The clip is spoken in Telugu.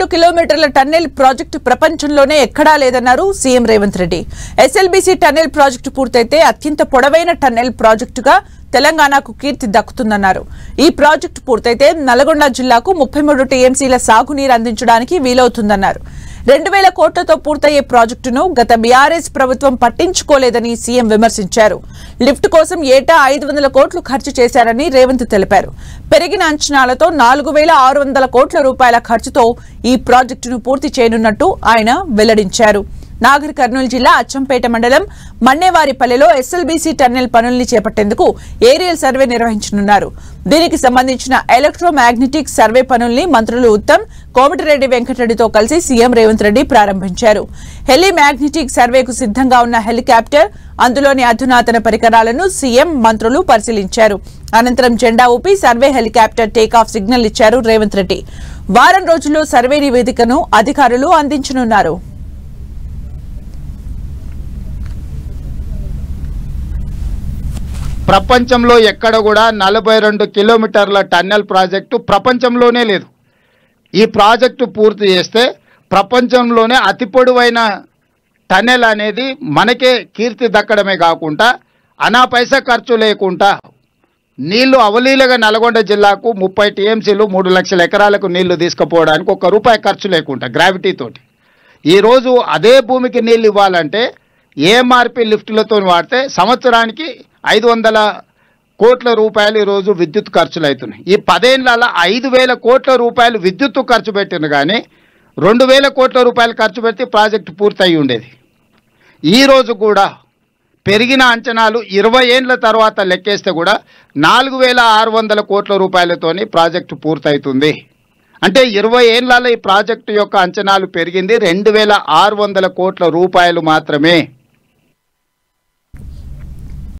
42 కిలోమీటర్ల టన్నెల్ ప్రాజెక్టు ప్రపంచంలోనే ఎక్కడా లేదన్నారు CM Revanth Reddy. SLBC tunnel project పూర్తయితే అత్యంత పొడవైన టన్నెల్ ప్రాజెక్టుగా తెలంగాణకు కీర్తి దక్కుతుందన్నారు. ఈ ప్రాజెక్టు పూర్తయితే నల్గొండ జిల్లాకు 33 టీఎంసీల సాగునీరు అందించడానికి వీలవుతుందన్నారు. 2000 కోట్లతో పూర్తయ్యే ప్రాజెక్టును గత బీఆర్ఎస్ ప్రభుత్వం పట్టించుకోలేదని సీఎం విమర్శించారు. లిఫ్ట్ కోసం ఏటా 500 కోట్లు ఖర్చు చేశారని రేవంత్ తెలిపారు. పెరిగిన అంచనాలతో 4600 కోట్ల రూపాయల ఖర్చుతో ఈ ప్రాజెక్టును పూర్తి చేయనున్నట్టు ఆయన వెల్లడించారు. నాగర్ కర్నూలు జిల్లా అచ్చంపేట మండలం మన్నేవారిపల్లెలో ఎస్ఎల్బీసీ టన్నెల్ పనుల్ని చేపట్టేందుకు ఏరియల్ సర్వే నిర్వహించనున్నారు. దీనికి సంబంధించిన ఎలక్ట్రోమాగ్నెటిక్ సర్వే పనుల్ని మంత్రులు ఉత్తమ్, కోమటిరెడ్డి వెంకటరెడ్డితో కలిసి సీఎం రేవంత్ రెడ్డి ప్రారంభించారు. హెలిమాగ్నెటిక్ సర్వేకు సిద్ధంగా ఉన్న హెలికాప్టర్, అందులోని అధునాతన పరికరాలను సీఎం, మంత్రులు పరిశీలించారు. అనంతరం జెండా ఊపి సర్వే హెలికాప్టర్ టేకాఫ్ సిగ్నల్ ఇచ్చారు రేవంత్ రెడ్డి. వారం రోజుల్లో సర్వే నివేదికను అధికారులు అందించనున్నారు. ప్రపంచంలో ఎక్కడ కూడా 42 కిలోమీటర్ల టన్నెల్ ప్రాజెక్టు ప్రపంచంలోనే లేదు. ఈ ప్రాజెక్టు పూర్తి చేస్తే ప్రపంచంలోనే అతి పొడవైన టన్నెల్ అనేది మనకే కీర్తి దక్కడమే కాకుండా అనా పైసా ఖర్చు లేకుండా నీళ్లు అవలీలగా నల్గొండ జిల్లాకు 30 టీఎంసీలు 3 లక్షల ఎకరాలకు నీళ్లు తీసుకుపోవడానికి ₹1 ఖర్చు లేకుండా గ్రావిటీతోటి ఈరోజు అదే భూమికి నీళ్ళు ఇవ్వాలంటే ఏఎంఆర్పి లిఫ్టులతో వాడితే సంవత్సరానికి 500 కోట్ల రూపాయలు ఈరోజు విద్యుత్ ఖర్చులు అవుతున్నాయి. ఈ 10 ఏళ్లలో 5000 కోట్ల రూపాయలు విద్యుత్ ఖర్చు పెట్టిన కానీ 2000 కోట్ల రూపాయలు ఖర్చు పెడితే ప్రాజెక్టు పూర్తయి ఉండేది. ఈరోజు కూడా పెరిగిన అంచనాలు 20 ఏళ్ల తర్వాత లెక్కేస్తే కూడా 4600 కోట్ల రూపాయలతోని ప్రాజెక్టు పూర్తవుతుంది. అంటే 20 ఏళ్లలో ఈ ప్రాజెక్టు యొక్క అంచనాలు పెరిగింది 2600 కోట్ల రూపాయలు మాత్రమే.